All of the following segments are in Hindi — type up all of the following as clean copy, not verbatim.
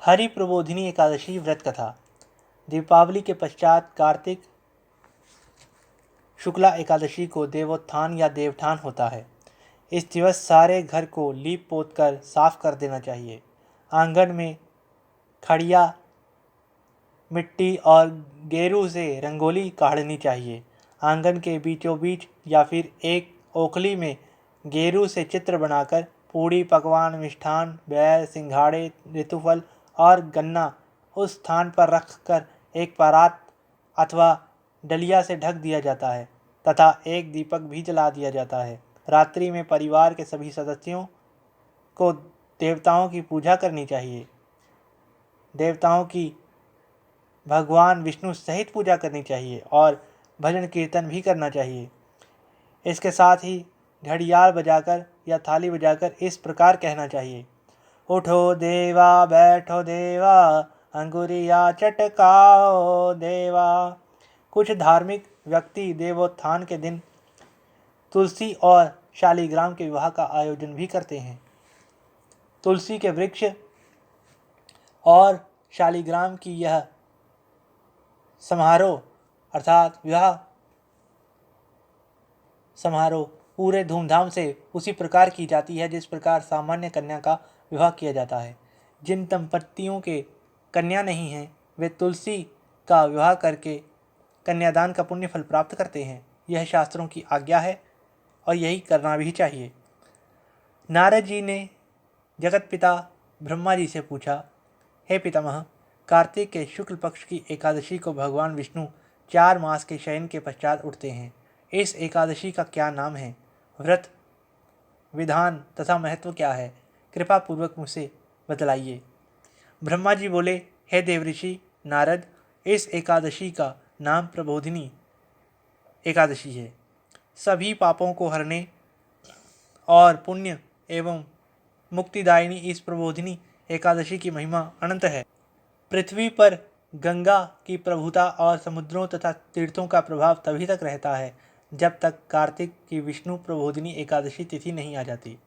हरि प्रबोधिनी एकादशी व्रत कथा। दीपावली के पश्चात कार्तिक शुक्ला एकादशी को देवोत्थान या देवठान होता है। इस दिवस सारे घर को लीप पोत कर साफ कर देना चाहिए। आंगन में खड़िया मिट्टी और गेरू से रंगोली काढ़नी चाहिए। आंगन के बीचों बीच या फिर एक ओखली में गेरू से चित्र बनाकर पूड़ी, पकवान, मिष्ठान, बैर, सिंघाड़े, ऋतुफल और गन्ना उस स्थान पर रखकर एक परात अथवा डलिया से ढक दिया जाता है तथा एक दीपक भी जला दिया जाता है। रात्रि में परिवार के सभी सदस्यों को देवताओं की पूजा करनी चाहिए। देवताओं की भगवान विष्णु सहित पूजा करनी चाहिए और भजन कीर्तन भी करना चाहिए। इसके साथ ही घड़ियाल बजाकर या थाली बजाकर इस प्रकार कहना चाहिए: उठो देवा, बैठो देवा, अंगुरिया चटकाओ देवा। कुछ धार्मिक व्यक्ति देवोत्थान के दिन तुलसी और शालिग्राम के विवाह का आयोजन भी करते हैं। तुलसी के वृक्ष और शालिग्राम की यह समारोह अर्थात विवाह समारोह पूरे धूमधाम से उसी प्रकार की जाती है जिस प्रकार सामान्य कन्या का विवाह किया जाता है। जिन दंपतियों के कन्या नहीं हैं वे तुलसी का विवाह करके कन्यादान का पुण्य फल प्राप्त करते हैं। यह शास्त्रों की आज्ञा है और यही करना भी चाहिए। नारद जी ने जगत पिता ब्रह्मा जी से पूछा, हे पितामह, कार्तिक के शुक्ल पक्ष की एकादशी को भगवान विष्णु 4 मास के शयन के पश्चात उठते हैं। इस एकादशी का क्या नाम है? व्रत विधान तथा महत्व क्या है? कृपा पूर्वक मुझसे बतलाइए। ब्रह्मा जी बोले, हे देवऋषि नारद, इस एकादशी का नाम प्रबोधिनी एकादशी है। सभी पापों को हरने और पुण्य एवं मुक्तिदायिनी इस प्रबोधिनी एकादशी की महिमा अनंत है। पृथ्वी पर गंगा की प्रभुता और समुद्रों तथा तीर्थों का प्रभाव तभी तक रहता है जब तक कार्तिक की विष्णु प्रबोधिनी एकादशी तिथि नहीं आ जाती।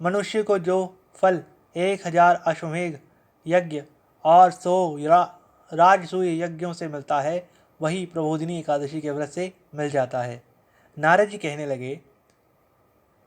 मनुष्य को जो फल 1000 अश्वमेध यज्ञ और 100 राजसूय यज्ञों से मिलता है वही प्रबोधिनी एकादशी के व्रत से मिल जाता है। नारद जी कहने लगे,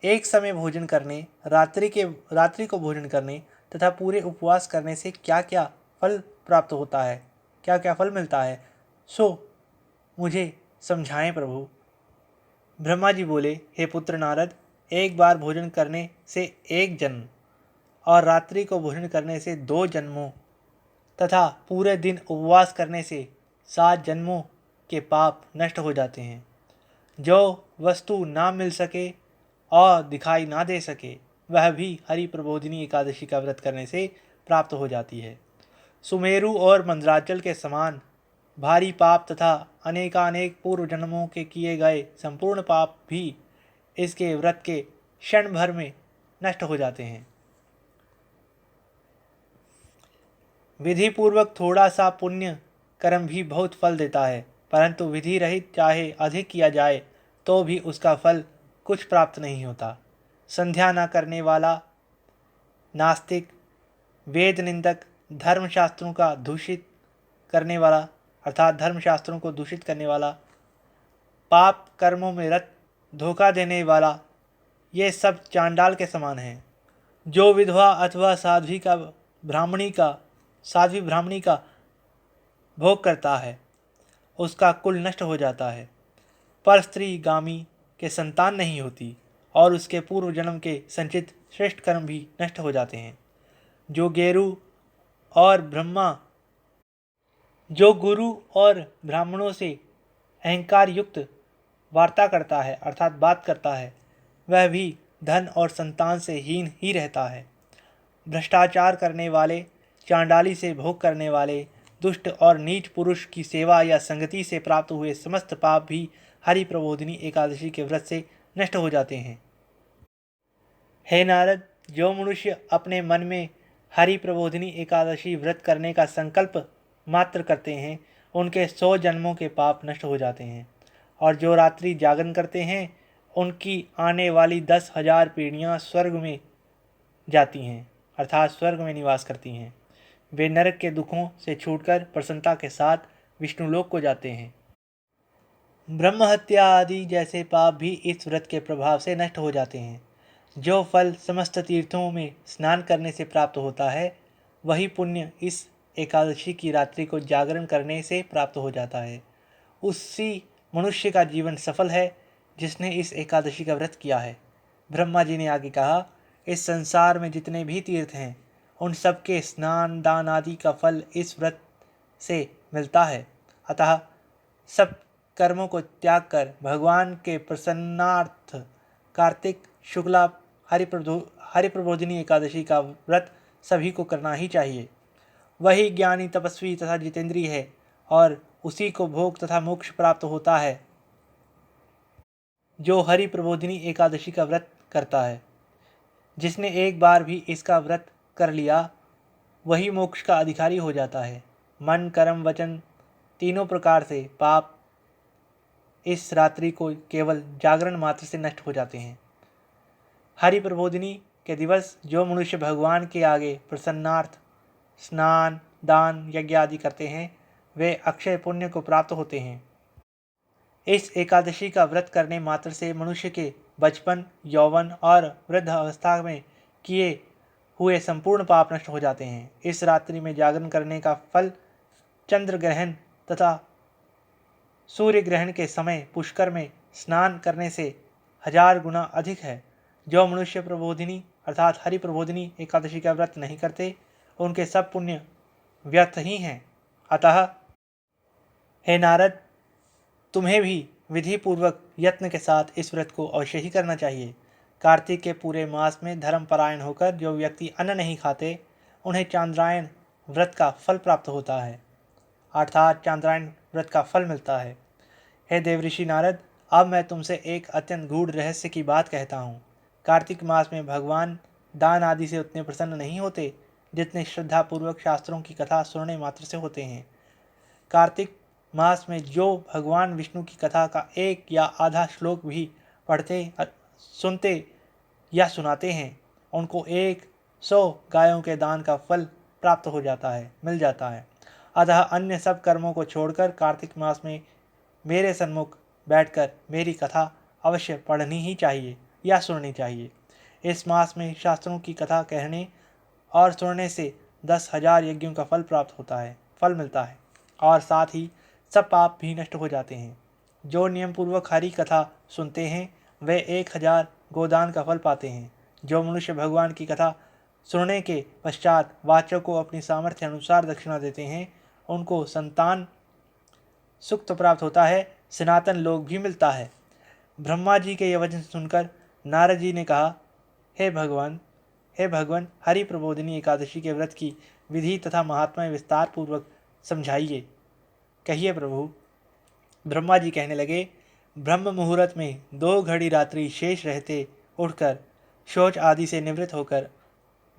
एक समय भोजन करने, रात्रि को भोजन करने तथा पूरे उपवास करने से क्या क्या फल प्राप्त होता है, क्या क्या फल मिलता है, सो मुझे समझाएं प्रभु। ब्रह्मा जी बोले, हे पुत्र नारद, एक बार भोजन करने से 1 जन्म और रात्रि को भोजन करने से 2 जन्मों तथा पूरे दिन उपवास करने से 7 जन्मों के पाप नष्ट हो जाते हैं। जो वस्तु ना मिल सके और दिखाई ना दे सके वह भी हरि प्रबोधिनी एकादशी का व्रत करने से प्राप्त हो जाती है। सुमेरु और मंदराचल के समान भारी पाप तथा अनेकानेक पूर्व जन्मों के किए गए संपूर्ण पाप भी इसके व्रत के क्षण भर में नष्ट हो जाते हैं। विधि पूर्वक थोड़ा सा पुण्य कर्म भी बहुत फल देता है, परंतु विधि रहित चाहे अधिक किया जाए तो भी उसका फल कुछ प्राप्त नहीं होता। संध्या न करने वाला नास्तिक, वेद निंदक, धर्मशास्त्रों का दूषित करने वाला अर्थात धर्मशास्त्रों को दूषित करने वाला, पाप कर्मों में रत, धोखा देने वाला, ये सब चांडाल के समान हैं। जो विधवा अथवा साध्वी ब्राह्मणी का भोग करता है उसका कुल नष्ट हो जाता है, पर स्त्री गामी के संतान नहीं होती और उसके पूर्व जन्म के संचित श्रेष्ठ कर्म भी नष्ट हो जाते हैं। जो गुरु और ब्राह्मणों से अहंकार युक्त वार्ता करता है अर्थात बात करता है वह भी धन और संतान से हीन ही रहता है। भ्रष्टाचार करने वाले, चांडाली से भोग करने वाले, दुष्ट और नीच पुरुष की सेवा या संगति से प्राप्त हुए समस्त पाप भी हरि प्रबोधिनी एकादशी के व्रत से नष्ट हो जाते हैं। हे नारद, जो मनुष्य अपने मन में हरि प्रबोधिनी एकादशी व्रत करने का संकल्प मात्र करते हैं उनके 100 जन्मों के पाप नष्ट हो जाते हैं और जो रात्रि जागरण करते हैं उनकी आने वाली 10,000 पीढ़ियाँ स्वर्ग में जाती हैं अर्थात स्वर्ग में निवास करती हैं। वे नरक के दुखों से छूटकर प्रसन्नता के साथ विष्णुलोक को जाते हैं। ब्रह्म हत्या आदि जैसे पाप भी इस व्रत के प्रभाव से नष्ट हो जाते हैं। जो फल समस्त तीर्थों में स्नान करने से प्राप्त होता है, वही पुण्य इस एकादशी की रात्रि को जागरण करने से प्राप्त हो जाता है। उसी मनुष्य का जीवन सफल है जिसने इस एकादशी का व्रत किया है। ब्रह्मा जी ने आगे कहा, इस संसार में जितने भी तीर्थ हैं, उन सबके स्नान दान आदि का फल इस व्रत से मिलता है। अतः सब कर्मों को त्याग कर भगवान के प्रसन्नार्थ कार्तिक शुक्ला हरिप्रबोधिनी एकादशी का व्रत सभी को करना ही चाहिए। वही ज्ञानी तपस्वी तथा जितेंद्रिय है और उसी को भोग तथा मोक्ष प्राप्त होता है जो हरि प्रबोधिनी एकादशी का व्रत करता है। जिसने एक बार भी इसका व्रत कर लिया, वही मोक्ष का अधिकारी हो जाता है। मन कर्म वचन तीनों प्रकार से पाप इस रात्रि को केवल जागरण मात्र से नष्ट हो जाते हैं। हरि प्रबोधिनी के दिवस जो मनुष्य भगवान के आगे प्रसन्नार्थ स्नान दान यज्ञ आदि करते हैं, वे अक्षय पुण्य को प्राप्त होते हैं। इस एकादशी का व्रत करने मात्र से मनुष्य के बचपन यौवन और वृद्ध अवस्था में किए हुए संपूर्ण पाप नष्ट हो जाते हैं। इस रात्रि में जागरण करने का फल चंद्र ग्रहण तथा सूर्य ग्रहण के समय पुष्कर में स्नान करने से 1000 गुना अधिक है। जो मनुष्य प्रबोधिनी अर्थात हरि प्रबोधिनी एकादशी का व्रत नहीं करते, उनके सब पुण्य व्यर्थ ही हैं। अतः हे नारद, तुम्हें भी विधि पूर्वक यत्न के साथ इस व्रत को अवश्य ही करना चाहिए। कार्तिक के पूरे मास में धर्मपरायण होकर जो व्यक्ति अन्न नहीं खाते, उन्हें चांद्रायण व्रत का फल प्राप्त होता है, अर्थात चांद्रायण व्रत का फल मिलता है। हे देवऋषि नारद, अब मैं तुमसे एक अत्यंत गूढ़ रहस्य की बात कहता हूँ। कार्तिक मास में भगवान दान आदि से उतने प्रसन्न नहीं होते जितने श्रद्धापूर्वक शास्त्रों की कथा सुनने मात्र से होते हैं। कार्तिक मास में जो भगवान विष्णु की कथा का एक या आधा श्लोक भी पढ़ते सुनते या सुनाते हैं, उनको 100 गायों के दान का फल प्राप्त हो जाता है, मिल जाता है। अतः अन्य सब कर्मों को छोड़कर कार्तिक मास में मेरे सन्मुख बैठकर मेरी कथा अवश्य पढ़नी ही चाहिए या सुननी चाहिए। इस मास में शास्त्रों की कथा कहने और सुनने से 10,000 यज्ञों का फल मिलता है और साथ ही सब पाप भी नष्ट हो जाते हैं। जो नियम पूर्वक हरि कथा सुनते हैं, वे 1000 गोदान का फल पाते हैं। जो मनुष्य भगवान की कथा सुनने के पश्चात वाचक को अपनी सामर्थ्य अनुसार दक्षिणा देते हैं, उनको संतान सुख तो प्राप्त होता है, सनातन लोक भी मिलता है। ब्रह्मा जी के यह वचन सुनकर नारद जी ने कहा, हे भगवान, हरि प्रबोधिनी एकादशी के व्रत की विधि तथा महात्मा विस्तार पूर्वक समझाइए, कहिए प्रभु। ब्रह्मा जी कहने लगे, ब्रह्म मुहूर्त में 2 घड़ी रात्रि शेष रहते उठकर शौच आदि से निवृत्त होकर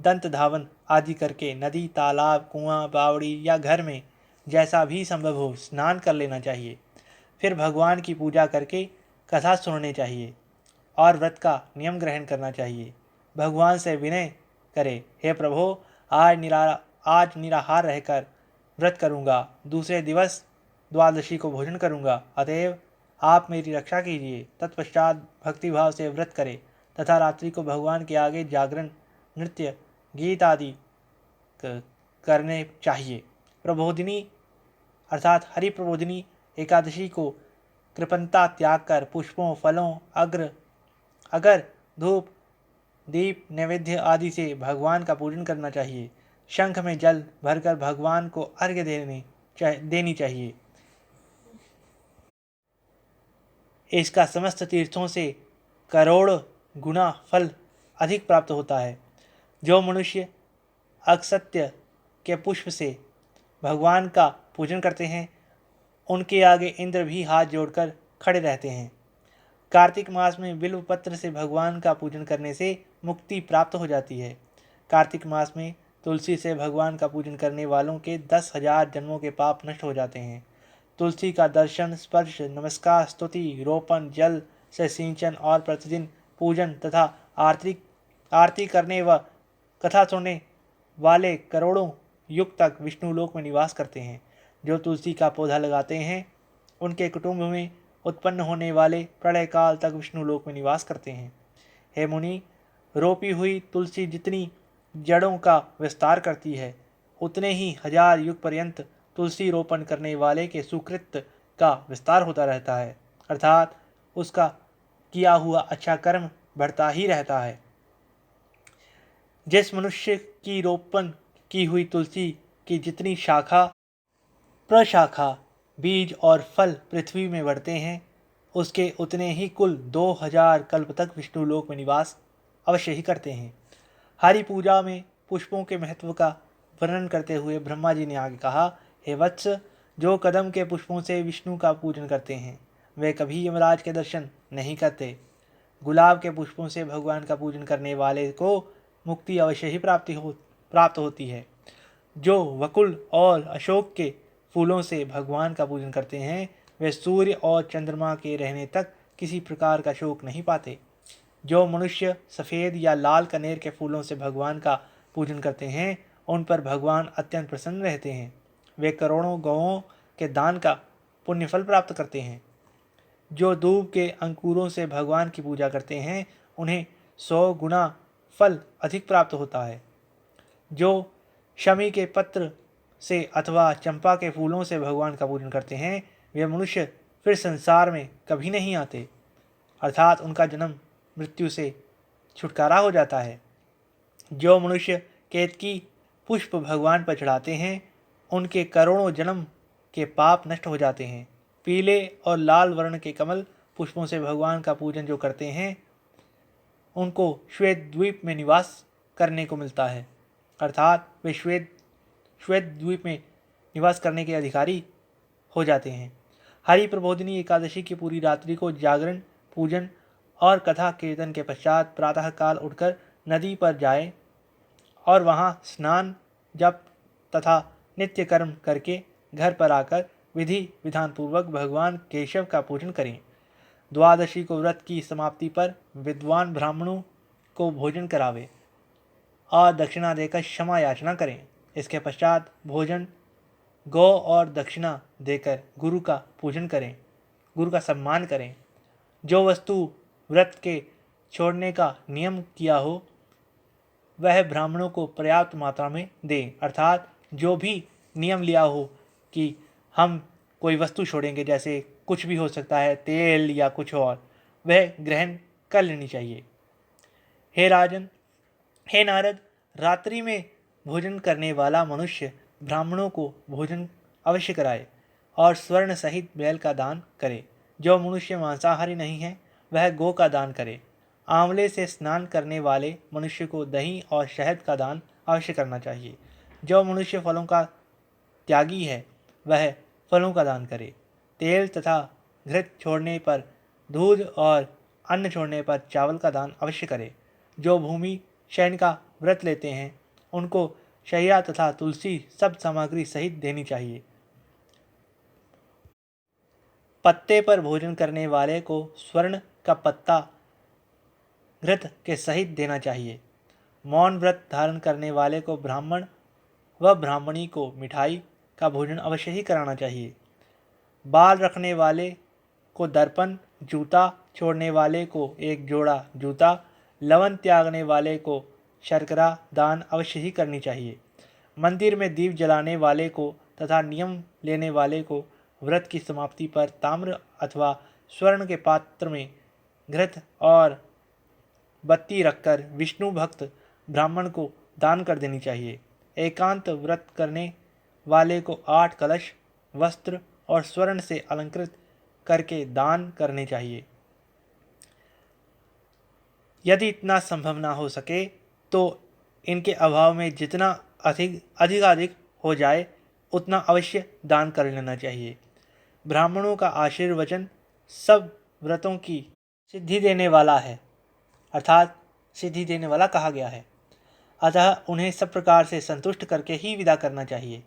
दंत धावन आदि करके नदी तालाब कुआं बावड़ी या घर में जैसा भी संभव हो स्नान कर लेना चाहिए। फिर भगवान की पूजा करके कथा सुननी चाहिए और व्रत का नियम ग्रहण करना चाहिए। भगवान से विनय करे, हे प्रभु, आज निराहार रहकर व्रत करूँगा, दूसरे दिवस द्वादशी को भोजन करूँगा, अतएव आप मेरी रक्षा कीजिए। तत्पश्चात भक्तिभाव से व्रत करें तथा रात्रि को भगवान के आगे जागरण नृत्य गीत आदि करने चाहिए। प्रबोधिनी अर्थात हरि प्रबोधिनी एकादशी को कृपणता त्याग कर पुष्पों फलों अगर धूप दीप नैवेद्य आदि से भगवान का पूजन करना चाहिए। शंख में जल भरकर भगवान को अर्घ्य देनी चाहिए। इसका समस्त तीर्थों से करोड़ गुना फल अधिक प्राप्त होता है। जो मनुष्य अक्षत्य के पुष्प से भगवान का पूजन करते हैं, उनके आगे इंद्र भी हाथ जोड़कर खड़े रहते हैं। कार्तिक मास में बिल्व पत्र से भगवान का पूजन करने से मुक्ति प्राप्त हो जाती है। कार्तिक मास में तुलसी से भगवान का पूजन करने वालों के 10,000 जन्मों के पाप नष्ट हो जाते हैं। तुलसी का दर्शन स्पर्श नमस्कार स्तुति रोपण जल से सिंचन और प्रतिदिन पूजन तथा आरती करने व कथा सुनने वाले करोड़ों युग तक विष्णुलोक में निवास करते हैं। जो तुलसी का पौधा लगाते हैं उनके कुटुंब में उत्पन्न होने वाले प्रलय काल तक विष्णुलोक में निवास करते हैं। हे मुनि, रोपी हुई तुलसी जितनी जड़ों का विस्तार करती है, उतने ही 1000 युग पर्यंत तुलसी रोपण करने वाले के सुकृत का विस्तार होता रहता है, अर्थात उसका किया हुआ अच्छा कर्म बढ़ता ही रहता है। जिस मनुष्य की रोपण की हुई तुलसी की जितनी शाखा प्रशाखा बीज और फल पृथ्वी में बढ़ते हैं, उसके उतने ही कुल 2000 कल्प तक विष्णुलोक में निवास अवश्य ही करते हैं। हरि पूजा में पुष्पों के महत्व का वर्णन करते हुए ब्रह्मा जी ने आगे कहा, हे वत्स, जो कदम के पुष्पों से विष्णु का पूजन करते हैं वे कभी यमराज के दर्शन नहीं करते। गुलाब के पुष्पों से भगवान का पूजन करने वाले को मुक्ति अवश्य ही प्राप्त होती है। जो वकुल और अशोक के फूलों से भगवान का पूजन करते हैं वे सूर्य और चंद्रमा के रहने तक किसी प्रकार का शोक नहीं पाते। जो मनुष्य सफ़ेद या लाल कनेर के फूलों से भगवान का पूजन करते हैं उन पर भगवान अत्यंत प्रसन्न रहते हैं। वे करोड़ों गौओं के दान का पुण्यफल प्राप्त करते हैं। जो दूब के अंकुरों से भगवान की पूजा करते हैं उन्हें 100 गुना फल अधिक प्राप्त होता है। जो शमी के पत्र से अथवा चंपा के फूलों से भगवान का पूजन करते हैं वे मनुष्य फिर संसार में कभी नहीं आते, अर्थात उनका जन्म मृत्यु से छुटकारा हो जाता है। जो मनुष्य केतकी पुष्प भगवान पर चढ़ाते हैं उनके करोड़ों जन्म के पाप नष्ट हो जाते हैं। पीले और लाल वर्ण के कमल पुष्पों से भगवान का पूजन जो करते हैं उनको श्वेत द्वीप में निवास करने को मिलता है, अर्थात वे श्वेत द्वीप में निवास करने के अधिकारी हो जाते हैं। हरि प्रबोधिनी एकादशी की पूरी रात्रि को जागरण, पूजन और कथा कीर्तन के पश्चात प्रातः काल उठकर नदी पर जाए और वहाँ स्नान, जप तथा नित्य कर्म करके घर पर आकर विधि विधान पूर्वक भगवान केशव का पूजन करें। द्वादशी को व्रत की समाप्ति पर विद्वान ब्राह्मणों को भोजन करावे और दक्षिणा देकर क्षमा याचना करें। इसके पश्चात भोजन, गौ और दक्षिणा देकर गुरु का पूजन करें, गुरु का सम्मान करें। जो वस्तु व्रत के छोड़ने का नियम किया हो वह ब्राह्मणों को पर्याप्त मात्रा में दें, अर्थात जो भी नियम लिया हो कि हम कोई वस्तु छोड़ेंगे, जैसे कुछ भी हो सकता है, तेल या कुछ और, वह ग्रहण कर लेनी चाहिए। हे राजन, हे नारद, रात्रि में भोजन करने वाला मनुष्य ब्राह्मणों को भोजन अवश्य कराए और स्वर्ण सहित बैल का दान करे। जो मनुष्य मांसाहारी नहीं है वह गौ का दान करे। आंवले से स्नान करने वाले मनुष्य को दही और शहद का दान अवश्य करना चाहिए। जो मनुष्य फलों का त्यागी है वह फलों का दान करे। तेल तथा घृत छोड़ने पर दूध और अन्न छोड़ने पर चावल का दान अवश्य करे। जो भूमि शयन का व्रत लेते हैं उनको शैया तथा तुलसी सब सामग्री सहित देनी चाहिए। पत्ते पर भोजन करने वाले को स्वर्ण का पत्ता घृत के सहित देना चाहिए। मौन व्रत धारण करने वाले को ब्राह्मण व ब्राह्मणी को मिठाई का भोजन अवश्य ही कराना चाहिए। बाल रखने वाले को दर्पण, जूता छोड़ने वाले को एक जोड़ा जूता, लवन त्यागने वाले को शर्करा दान अवश्य ही करनी चाहिए। मंदिर में दीप जलाने वाले को तथा नियम लेने वाले को व्रत की समाप्ति पर ताम्र अथवा स्वर्ण के पात्र में घृत और बत्ती रखकर विष्णु भक्त ब्राह्मण को दान कर देनी चाहिए। एकांत व्रत करने वाले को 8 कलश, वस्त्र और स्वर्ण से अलंकृत करके दान करने चाहिए। यदि इतना संभव ना हो सके तो इनके अभाव में जितना अधिक हो जाए उतना अवश्य दान कर लेना चाहिए। ब्राह्मणों का आशीर्वचन सब व्रतों की सिद्धि देने वाला है, अर्थात सिद्धि देने वाला कहा गया है, अतः उन्हें सब प्रकार से संतुष्ट करके ही विदा करना चाहिए।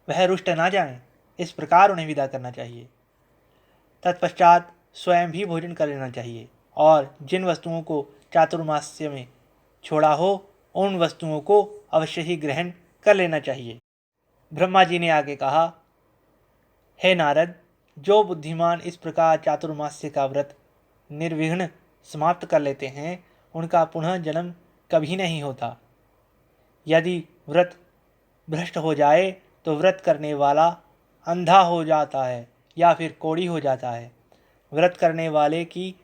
वह रुष्ट ना जाएं, इस प्रकार उन्हें विदा करना चाहिए। तत्पश्चात स्वयं भी भोजन कर लेना चाहिए और जिन वस्तुओं को चातुर्मास्य में छोड़ा हो उन वस्तुओं को अवश्य ही ग्रहण कर लेना चाहिए। ब्रह्मा जी ने आगे कहा, हे नारद, जो बुद्धिमान इस प्रकार चातुर्मास्य का व्रत निर्विघ्न समाप्त कर लेते हैं उनका पुनः जन्म कभी नहीं होता। यदि व्रत भ्रष्ट हो जाए तो व्रत करने वाला अंधा हो जाता है या फिर कोढ़ी हो जाता है। व्रत करने वाले की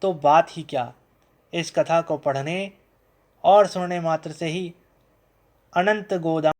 तो बात ही क्या, इस कथा को पढ़ने और सुनने मात्र से ही अनंत गोदान